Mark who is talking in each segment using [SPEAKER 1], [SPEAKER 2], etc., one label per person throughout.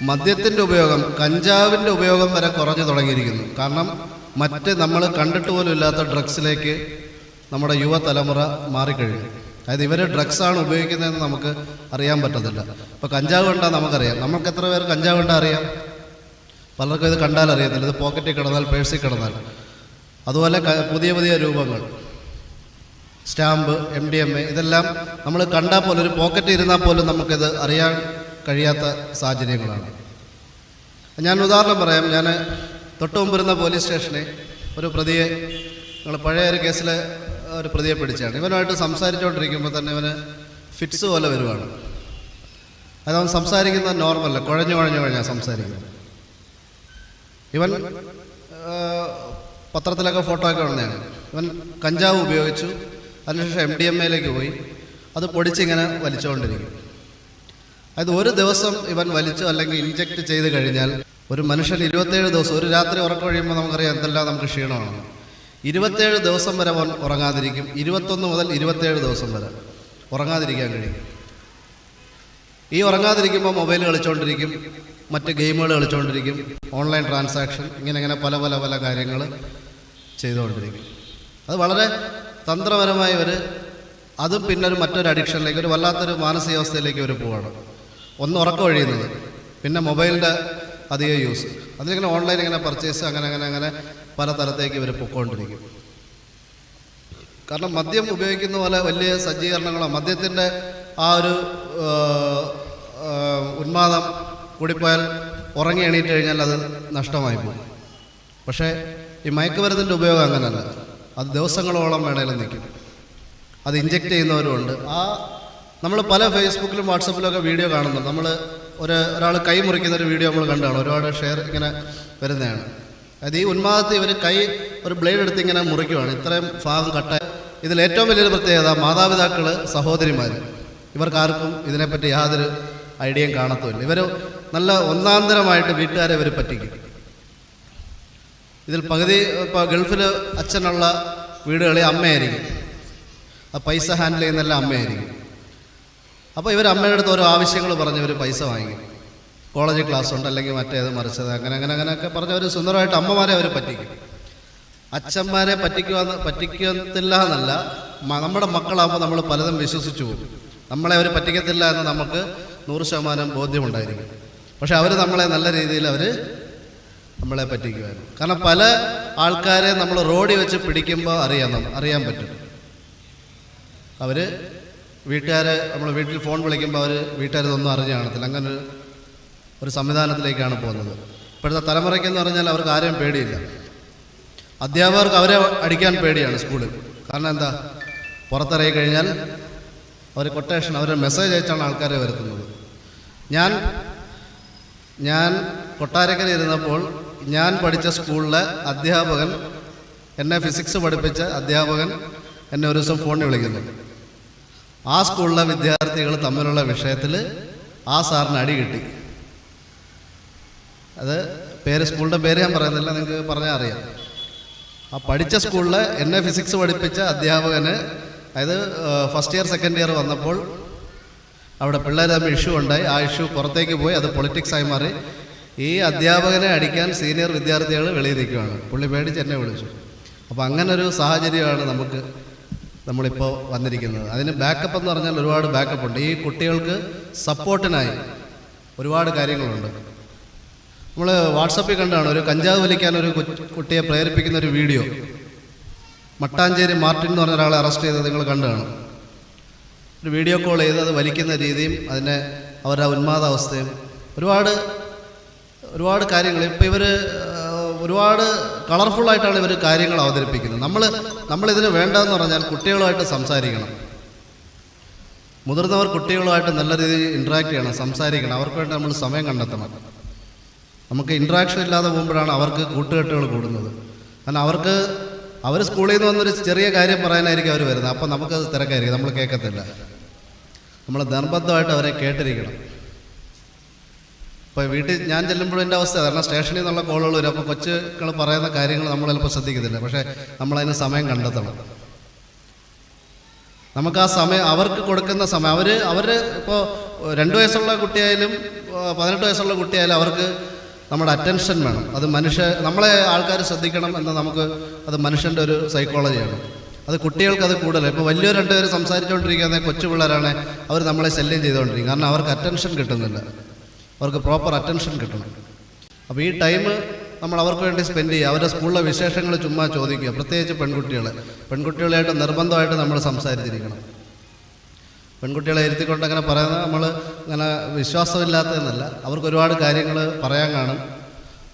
[SPEAKER 1] മദ്യത്തിൻ്റെ ഉപയോഗം, കഞ്ചാവിൻ്റെ ഉപയോഗം വരെ കുറഞ്ഞു തുടങ്ങിയിരിക്കുന്നു. കാരണം മറ്റ് നമ്മൾ കണ്ടിട്ട് പോലും ഇല്ലാത്ത ഡ്രഗ്സിലേക്ക് നമ്മുടെ യുവതലമുറ മാറിക്കഴിഞ്ഞു. അതായത് ഇവർ ഡ്രഗ്സാണ് ഉപയോഗിക്കുന്നതെന്ന് നമുക്ക് അറിയാൻ പറ്റത്തില്ല. ഇപ്പോൾ കഞ്ചാവ് കണ്ടാൽ നമുക്കറിയാം. നമുക്ക് എത്ര പേർ കഞ്ചാവ് കണ്ടാൽ അറിയാം? പലർക്കും ഇത് കണ്ടാൽ അറിയത്തില്ല. ഇത് പോക്കറ്റിൽ കിടന്നാൽ, പേഴ്സിൽ കിടന്നാൽ. അതുപോലെ പുതിയ പുതിയ രൂപങ്ങൾ, സ്റ്റാമ്പ്, MDMA, ഇതെല്ലാം നമ്മൾ കണ്ടാൽ പോലും, ഒരു പോക്കറ്റ് ഇരുന്നാൽ പോലും നമുക്കിത് അറിയാൻ കഴിയാത്ത സാഹചര്യങ്ങളാണ്. ഞാൻ ഉദാഹരണം പറയാം. ഞാൻ തൊട്ട് മുമ്പിരുന്ന പോലീസ് സ്റ്റേഷനിൽ ഒരു പ്രതിയെ, ഞങ്ങൾ പഴയ ഒരു കേസിലെ ഒരു പ്രതിയെ പിടിച്ചാണ്. ഇവനുമായിട്ട് സംസാരിച്ചുകൊണ്ടിരിക്കുമ്പോൾ തന്നെ ഇവന് ഫിറ്റ്സ് പോലെ വരുവാണ്. അതവൻ സംസാരിക്കുന്നത് നോർമലല്ല, കുഴഞ്ഞാണ് സംസാരിക്കുന്നത്. ഇവൻ പത്രത്തിലൊക്കെ ഫോട്ടോ ഒക്കെ വന്നതാണ്. ഇവൻ കഞ്ചാവ് ഉപയോഗിച്ചു, അതിനുശേഷം MDMAയിലേക്ക് പോയി, അത് പൊടിച്ചിങ്ങനെ വലിച്ചുകൊണ്ടിരിക്കും. അതായത് ഒരു ദിവസം ഇവൻ വലിച്ചു അല്ലെങ്കിൽ ഇൻജെക്റ്റ് ചെയ്ത് കഴിഞ്ഞാൽ ഒരു മനുഷ്യൻ 27 ദിവസം, ഒരു രാത്രി ഉറക്കം കഴിയുമ്പോൾ നമുക്കറിയാം എന്തെല്ലാം നമുക്ക് ക്ഷീണമാണ്. 27 ദിവസം വരെ അവൻ ഉറങ്ങാതിരിക്കും. 21 മുതൽ 27 ദിവസം വരെ ഉറങ്ങാതിരിക്കാൻ കഴിയും. ഈ ഉറങ്ങാതിരിക്കുമ്പോൾ മൊബൈൽ കളിച്ചുകൊണ്ടിരിക്കും, മറ്റ് ഗെയിമുകൾ കളിച്ചുകൊണ്ടിരിക്കും, ഓൺലൈൻ ട്രാൻസാക്ഷൻ, ഇങ്ങനെ പല പല പല കാര്യങ്ങൾ ചെയ്തുകൊണ്ടിരിക്കും. അത് വളരെ തന്ത്രപരമായി അതും പിന്നെ മറ്റൊരു അഡിക്ഷനിലേക്ക്, ഒരു വല്ലാത്തൊരു മാനസികാവസ്ഥയിലേക്ക് പോവുകയാണ്. ഒന്ന് ഉറക്കം ഒഴിയുന്നത്, പിന്നെ മൊബൈലിൻ്റെ അധിക യൂസ്, അതിലിങ്ങനെ ഓൺലൈൻ ഇങ്ങനെ പർച്ചേസ്, അങ്ങനെ പല തലത്തേക്ക് പൊയ്ക്കൊണ്ടിരിക്കും. കാരണം മദ്യം ഉപയോഗിക്കുന്ന പോലെ വലിയ സജ്ജീകരണങ്ങളോ, മദ്യത്തിൻ്റെ ആ ഒരു ഉന്മാദം കൂടിപ്പോയാൽ ഉറങ്ങി എണീറ്റ് കഴിഞ്ഞാൽ അത് നഷ്ടമായി പോകും. പക്ഷേ ഈ മയക്കുമരുന്നിൻ്റെ ഉപയോഗം അങ്ങനെയല്ല. അത് ദിവസങ്ങളോളം വേണേലും നിൽക്കും. അത് ഇഞ്ചെക്റ്റ് ചെയ്യുന്നവരുമുണ്ട്. നമ്മൾ പല ഫേസ്ബുക്കിലും വാട്സപ്പിലൊക്കെ വീഡിയോ കാണുന്നുണ്ട്. നമ്മൾ ഒരാൾ കൈ മുറിക്കുന്നൊരു വീഡിയോ നമ്മൾ കണ്ടാണ്, ഒരുപാട് ഷെയർ ഇങ്ങനെ വരുന്നതാണ്. അതായത് ഈ ഉന്മാദത്തിൽ ഇവർ ഒരു ബ്ലേഡ് എടുത്ത് ഇങ്ങനെ മുറിക്കുവാണ്, ഇത്രയും ഭാഗം കട്ട. ഇതിൽ ഏറ്റവും വലിയൊരു പ്രത്യേകത, മാതാപിതാക്കൾ, സഹോദരിമാർ, ഇവർക്കാർക്കും ഇതിനെപ്പറ്റി യാതൊരു ഐഡിയയും കാണത്തുമില്ല. ഇവർ നല്ല ഒന്നാന്തരമായിട്ട് വീട്ടുകാരെ ഇവർ പറ്റിക്കും. ഇതിൽ പകുതി ഇപ്പോൾ ഗൾഫിൽ അച്ഛനുള്ള വീടുകളിൽ അമ്മയായിരിക്കും, ആ പൈസ ഹാൻഡിൽ ചെയ്യുന്നതെല്ലാം അമ്മയായിരിക്കും. അപ്പോൾ ഇവർ അമ്മയുടെ അടുത്ത് ഓരോ ആവശ്യങ്ങൾ പറഞ്ഞ് ഇവർ പൈസ വാങ്ങിക്കും. കോളേജ് ക്ലാസ് ഉണ്ട്, അല്ലെങ്കിൽ മറ്റേത് മറിച്ചത്, അങ്ങനെയൊക്കെ പറഞ്ഞ് അവർ സുന്ദരമായിട്ട് അമ്മമാരെ അവർ പറ്റിക്കും. അച്ഛന്മാരെ പറ്റിക്കത്തില്ല എന്നല്ല, നമ്മുടെ മക്കളാകുമ്പോൾ നമ്മൾ പലതും വിശ്വസിച്ചു പോകും. നമ്മളെ അവർ പറ്റിക്കത്തില്ല എന്ന് നമുക്ക് 100% ബോധ്യമുണ്ടായിരിക്കും. പക്ഷെ അവർ നമ്മളെ നല്ല രീതിയിൽ നമ്മളെ പറ്റിക്കുമായിരുന്നു. കാരണം പല ആൾക്കാരെ നമ്മൾ റോഡിൽ വെച്ച് പിടിക്കുമ്പോൾ അറിയാൻ പറ്റും. വീട്ടുകാരെ നമ്മൾ വീട്ടിൽ ഫോൺ വിളിക്കുമ്പോൾ വീട്ടുകാരിതൊന്നും അറിഞ്ഞു കാണത്തില്ല. അങ്ങനെ ഒരു സംവിധാനത്തിലേക്കാണ് പോകുന്നത്. ഇപ്പോഴത്തെ തലമുറയ്ക്കെന്ന് പറഞ്ഞാൽ അവർക്ക് ആരെയും പേടിയില്ല. അധ്യാപകർക്ക് അവരെ അടിക്കാൻ പേടിയാണ് സ്കൂളിൽ. കാരണം എന്താ, പുറത്തിറങ്ങി കഴിഞ്ഞാൽ അവർ കൊട്ടേഷൻ, അവരെ മെസ്സേജ് അയച്ചാണ് ആൾക്കാരെ വരുത്തുന്നത്. ഞാൻ കൊട്ടാരക്കര ഇരുന്നപ്പോൾ ഞാൻ പഠിച്ച സ്കൂളിലെ അധ്യാപകൻ, എന്നെ ഫിസിക്സ് പഠിപ്പിച്ച അധ്യാപകൻ എന്നെ ഒരു ദിവസം ഫോണിൽ വിളിക്കുന്നു. ആ സ്കൂളിലെ വിദ്യാർത്ഥികൾ തമ്മിലുള്ള വിഷയത്തിൽ ആ സാറിന് അടി കിട്ടി. അത് സ്കൂളിൻ്റെ പേര് ഞാൻ പറയുന്നില്ല, നിങ്ങൾക്ക് പറഞ്ഞാൽ അറിയാം. ആ പഠിച്ച സ്കൂളിൽ എന്നെ ഫിസിക്സ് പഠിപ്പിച്ച അധ്യാപകന്, അതായത് ഫസ്റ്റ് ഇയർ സെക്കൻഡ് ഇയർ വന്നപ്പോൾ അവിടെ പിള്ളേർ തമ്മിൽ ഇഷ്യൂ ഉണ്ടായി. ആ ഇഷ്യൂ പുറത്തേക്ക് പോയി, അത് പൊളിറ്റിക്സായി മാറി. ഈ അധ്യാപകനെ അടിക്കാൻ സീനിയർ വിദ്യാർത്ഥികൾ വെളിയിൽ നിൽക്കുകയാണ്. പുള്ളി പേടിച്ച് എന്നെ വിളിച്ചു. അപ്പോൾ അങ്ങനൊരു സാഹചര്യമാണ് നമ്മളിപ്പോൾ വന്നിരിക്കുന്നത്. അതിന് ബാക്കപ്പ് എന്ന് പറഞ്ഞാൽ ഒരുപാട് ബാക്കപ്പ് ഉണ്ട്. ഈ കുട്ടികൾക്ക് സപ്പോർട്ടിനായി ഒരുപാട് കാര്യങ്ങളുണ്ട്. നമ്മൾ വാട്സപ്പിൽ കണ്ടാണ് ഒരു കഞ്ചാവ് വലിക്കാൻ ഒരു കുട്ടിയെ പ്രേരിപ്പിക്കുന്ന ഒരു വീഡിയോ. മട്ടാഞ്ചേരി മാർട്ടിൻ എന്ന് പറഞ്ഞ ഒരാളെ അറസ്റ്റ് ചെയ്തത് നിങ്ങൾ കണ്ടാണ്. ഒരു വീഡിയോ കോൾ ചെയ്ത് അത് വലിക്കുന്ന രീതിയും അവരുടെ ഉന്മാദാവസ്ഥയും ഒരുപാട് കാര്യങ്ങൾ. ഇപ്പോൾ ഒരുപാട് കളർഫുള്ളായിട്ടാണ് ഇവർ കാര്യങ്ങൾ അവതരിപ്പിക്കുന്നത്. നമ്മളിതിന് വേണ്ടതെന്ന് പറഞ്ഞാൽ കുട്ടികളുമായിട്ട് സംസാരിക്കണം. മുതിർന്നവർ കുട്ടികളുമായിട്ട് നല്ല രീതിയിൽ ഇൻട്രാക്ട് ചെയ്യണം, സംസാരിക്കണം. അവർക്ക് വേണ്ടി നമ്മൾ സമയം കണ്ടെത്തണം. നമുക്ക് ഇൻട്രാക്ഷൻ ഇല്ലാതെ പോകുമ്പോഴാണ് അവർക്ക് കൂട്ടുകെട്ടുകൾ കൂടുന്നത്. കാരണം അവർ സ്കൂളിൽ നിന്ന് വന്നൊരു ചെറിയ കാര്യം പറയാനായിരിക്കും അവർ വരുന്നത്. അപ്പം നമുക്കത് തിരക്കായിരിക്കും, നമ്മൾ കേൾക്കത്തില്ല. നമ്മൾ നിർബന്ധമായിട്ട് അവരെ കേട്ടിരിക്കണം. ഇപ്പോൾ വീട്ടിൽ ഞാൻ ചെല്ലുമ്പോഴും എൻ്റെ അവസ്ഥ, കാരണം സ്റ്റേഷനിൽ നിന്നുള്ള കോളുകൾ വരും. അപ്പോൾ കൊച്ചുകൾ പറയുന്ന കാര്യങ്ങൾ നമ്മൾ ചിലപ്പോൾ ശ്രദ്ധിക്കത്തില്ല. പക്ഷേ നമ്മളതിന് സമയം കണ്ടെത്തണം. നമുക്ക് ആ സമയം, അവർക്ക് കൊടുക്കുന്ന സമയം, അവർ ഇപ്പോൾ 2 വയസ്സുള്ള കുട്ടിയായാലും 18 വയസ്സുള്ള കുട്ടിയായാലും അവർക്ക് നമ്മുടെ അറ്റൻഷൻ വേണം. അത് നമ്മളെ ആൾക്കാർ ശ്രദ്ധിക്കണം എന്ന് നമുക്ക് അത് മനുഷ്യൻ്റെ ഒരു സൈക്കോളജിയാണ്. അത് കുട്ടികൾക്ക് അത് കൂടുതൽ. ഇപ്പോൾ വലിയ 2 പേര് സംസാരിച്ചുകൊണ്ടിരിക്കുന്ന കൊച്ചു പിള്ളേരാണ് അവർ നമ്മളെ ശല്യം ചെയ്തുകൊണ്ടിരിക്കും. കാരണം അവർക്ക് അറ്റൻഷൻ കിട്ടുന്നില്ല, അവർക്ക് പ്രോപ്പർ അറ്റൻഷൻ കിട്ടണം. അപ്പോൾ ഈ ടൈം നമ്മൾ അവർക്ക് വേണ്ടി സ്പെൻഡ് ചെയ്യുക. അവരുടെ സ്കൂളിലെ വിശേഷങ്ങൾ ചുമ്മാ ചോദിക്കുക, പ്രത്യേകിച്ച് പെൺകുട്ടികളായിട്ട് നിർബന്ധമായിട്ട് നമ്മൾ സംസാരിച്ചിരിക്കണം. പെൺകുട്ടികളെ ഇരുത്തിക്കൊണ്ട് അങ്ങനെ പറയുന്നത് നമ്മൾ അങ്ങനെ വിശ്വാസമില്ലാത്തതെന്നല്ല, അവർക്ക് ഒരുപാട് കാര്യങ്ങൾ പറയാൻ കാണും.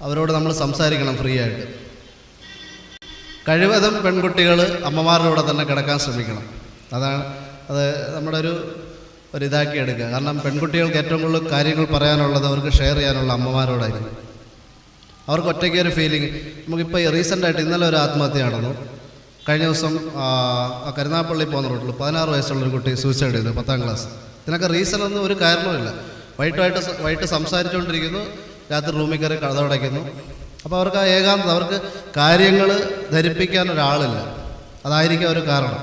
[SPEAKER 1] അവരോട് നമ്മൾ സംസാരിക്കണം ഫ്രീ ആയിട്ട്. കഴിവതും പെൺകുട്ടികൾ അമ്മമാരുടെ കൂടെ തന്നെ കിടക്കാൻ ശ്രമിക്കണം. അത് നമ്മുടെ ഒരു ഇതാക്കി എടുക്കുക. കാരണം പെൺകുട്ടികൾക്ക് ഏറ്റവും കൂടുതൽ കാര്യങ്ങൾ പറയാനുള്ളത് അവർക്ക് ഷെയർ ചെയ്യാനുള്ള അമ്മമാരോടായിരിക്കും. അവർക്ക് ഒറ്റയ്ക്ക് ഒരു ഫീലിംഗ്. നമുക്കിപ്പോൾ റീസെൻ്റായിട്ട് ഇന്നലെ ഒരു ആത്മഹത്യ നടന്നു. കഴിഞ്ഞ ദിവസം കരുനാഗപ്പള്ളി പോകുന്ന റൂട്ടിൽ 16 വയസ്സുള്ളൊരു കുട്ടി സൂയിസൈഡ് ചെയ്തു, 10ാം ക്ലാസ്. ഇതിനൊക്കെ റീസണൊന്നും ഒരു കാരണവുമില്ല. വൈകിട്ട് സംസാരിച്ചുകൊണ്ടിരിക്കുന്നു, രാത്രി റൂമിൽ കയറി കതകടയ്ക്കുന്നു. അപ്പോൾ അവർക്ക് ആ ഏകാന്തത, അവർക്ക് കാര്യങ്ങൾ ധരിപ്പിക്കാൻ ഒരാളില്ല. അതായിരിക്കും ഒരു കാരണം.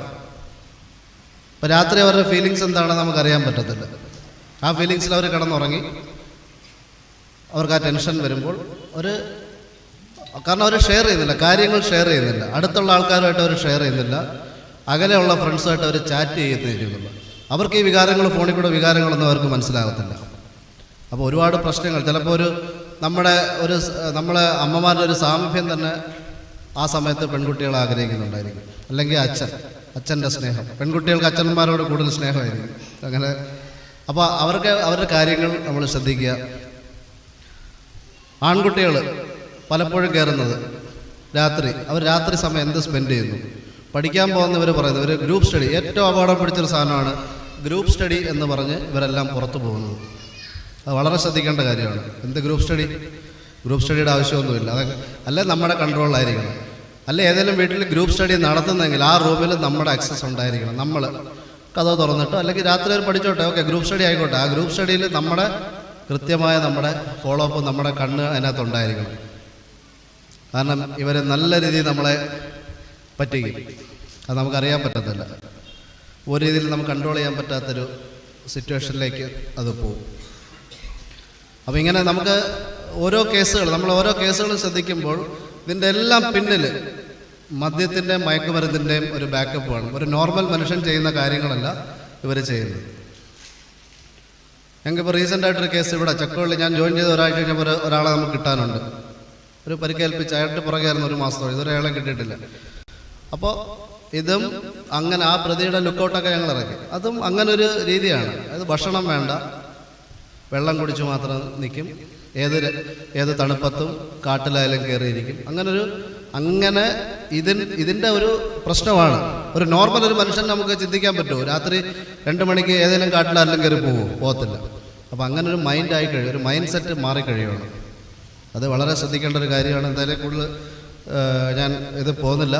[SPEAKER 1] അപ്പോൾ രാത്രി അവരുടെ ഫീലിങ്സ് എന്താണെന്ന് നമുക്കറിയാൻ പറ്റത്തില്ല. ആ ഫീലിങ്സിൽ അവർ കിടന്നുറങ്ങി. അവർക്ക് ആ ടെൻഷൻ വരുമ്പോൾ കാരണം അവർ ഷെയർ ചെയ്യുന്നില്ല, കാര്യങ്ങൾ ഷെയർ ചെയ്യുന്നില്ല. അടുത്തുള്ള ആൾക്കാരുമായിട്ട് അവർ ഷെയർ ചെയ്യുന്നില്ല. അകലെയുള്ള ഫ്രണ്ട്സുമായിട്ട് അവർ ചാറ്റ് ചെയ്യുന്നില്ല. അവർക്ക് ഈ വികാരങ്ങൾ, ഫോണിൽ കൂടെ വികാരങ്ങളൊന്നും അവർക്ക് മനസ്സിലാകത്തില്ല. അപ്പോൾ ഒരുപാട് പ്രശ്നങ്ങൾ. ചിലപ്പോൾ നമ്മളെ അമ്മമാരുടെ ഒരു സാമീപ്യം തന്നെ ആ സമയത്ത് പെൺകുട്ടികൾ ആഗ്രഹിക്കുന്നുണ്ടായിരിക്കും. അല്ലെങ്കിൽ അച്ഛൻ്റെ സ്നേഹം. പെൺകുട്ടികൾക്ക് അച്ഛന്മാരോട് കൂടുതൽ സ്നേഹമായിരിക്കും. അങ്ങനെ അപ്പോൾ അവരുടെ കാര്യങ്ങൾ നമ്മൾ ശ്രദ്ധിക്കുക. ആൺകുട്ടികൾ പലപ്പോഴും കയറുന്നത് അവർ രാത്രി സമയം എന്ത് സ്പെൻഡ് ചെയ്യുന്നു. പഠിക്കാൻ പോകുന്നവർ പറയുന്നത് ഒരു ഗ്രൂപ്പ് സ്റ്റഡി, ഏറ്റവും അപകടം പിടിച്ചൊരു സാധനമാണ് ഗ്രൂപ്പ് സ്റ്റഡി എന്ന് പറഞ്ഞ് ഇവരെല്ലാം പുറത്തു പോകുന്നത്. അത് വളരെ ശ്രദ്ധിക്കേണ്ട കാര്യമാണ്. എന്ത് ഗ്രൂപ്പ് സ്റ്റഡിയുടെ ആവശ്യമൊന്നുമില്ല. അല്ലെ നമ്മുടെ കൺട്രോളിലായിരിക്കണം. അല്ലെ ഏതെങ്കിലും വീട്ടിൽ ഗ്രൂപ്പ് സ്റ്റഡി നടത്തുന്നെങ്കിൽ ആ റൂമിൽ നമ്മുടെ ആക്സസ് ഉണ്ടായിരിക്കണം. നമ്മൾ കഥ തുറന്നിട്ടോ അല്ലെങ്കിൽ രാത്രി അവർ പഠിച്ചോട്ടെ, ഓക്കെ, ഗ്രൂപ്പ് സ്റ്റഡി ആയിക്കോട്ടെ. ആ ഗ്രൂപ്പ് സ്റ്റഡിയിൽ കൃത്യമായ നമ്മുടെ ഫോളോ അപ്പ്, നമ്മുടെ കണ്ണ് അതിനകത്തുണ്ടായിരിക്കണം. കാരണം ഇവർ നല്ല രീതിയിൽ നമ്മളെ പറ്റിക്കും. അത് നമുക്കറിയാൻ പറ്റത്തില്ല. ഒരു രീതിയിൽ നമുക്ക് കൺട്രോൾ ചെയ്യാൻ പറ്റാത്തൊരു സിറ്റുവേഷനിലേക്ക് അത് പോകും. അപ്പോൾ ഇങ്ങനെ നമുക്ക് നമ്മൾ ഓരോ കേസുകളും ശ്രദ്ധിക്കുമ്പോൾ ഇതിൻ്റെ എല്ലാം പിന്നിൽ മദ്യത്തിൻ്റെയും മയക്കുമരുന്നിൻ്റെയും ഒരു ബാക്കപ്പ് വേണം. ഒരു നോർമൽ മനുഷ്യൻ ചെയ്യുന്ന കാര്യങ്ങളല്ല ഇവർ ചെയ്യുന്നത്. ഞങ്ങൾക്കിപ്പോൾ റീസെൻ്റായിട്ടൊരു കേസ് ഇവിടെ ചക്കവള്ളി, ഞാൻ ജോയിൻ ചെയ്ത ഒരാഴ്ച കഴിഞ്ഞപ്പോൾ ഒരാളെ നമുക്ക് കിട്ടാനുണ്ട്. ഒരു പരിക്കേൽപ്പിച്ച് അയാളുടെ പുറകെയായിരുന്നു 1 മാസത്തോളം. ഇതുവരെ അയാളെ കിട്ടിയിട്ടില്ല. അപ്പോൾ ഇതും അങ്ങനെ ആ പ്രതിയുടെ ലുക്കൗട്ടൊക്കെ ഞങ്ങൾ ഇറക്കി. അതും അങ്ങനൊരു രീതിയാണ്. അത് ഭക്ഷണം വേണ്ട, വെള്ളം കുടിച്ച് മാത്രം നിൽക്കും. ഏത് തണുപ്പത്തും കാട്ടിലായാലും കയറിയിരിക്കും. അങ്ങനെ ഇതിൻ്റെ ഒരു പ്രശ്നമാണ്. ഒരു നോർമൽ ഒരു മനുഷ്യൻ നമുക്ക് ചിന്തിക്കാൻ പറ്റുമോ? രാത്രി 2 മണിക്ക് ഏതെങ്കിലും കാട്ടിലായാലും കയറി പോകത്തില്ല. അപ്പോൾ അങ്ങനെ ഒരു മൈൻഡായി കഴിയും, ഒരു മൈൻഡ് സെറ്റ് മാറിക്കഴിയുകയാണ്. അത് വളരെ ശ്രദ്ധിക്കേണ്ട ഒരു കാര്യമാണ്. എന്തായാലും കൂടുതൽ ഞാൻ ഇത് പോകുന്നില്ല.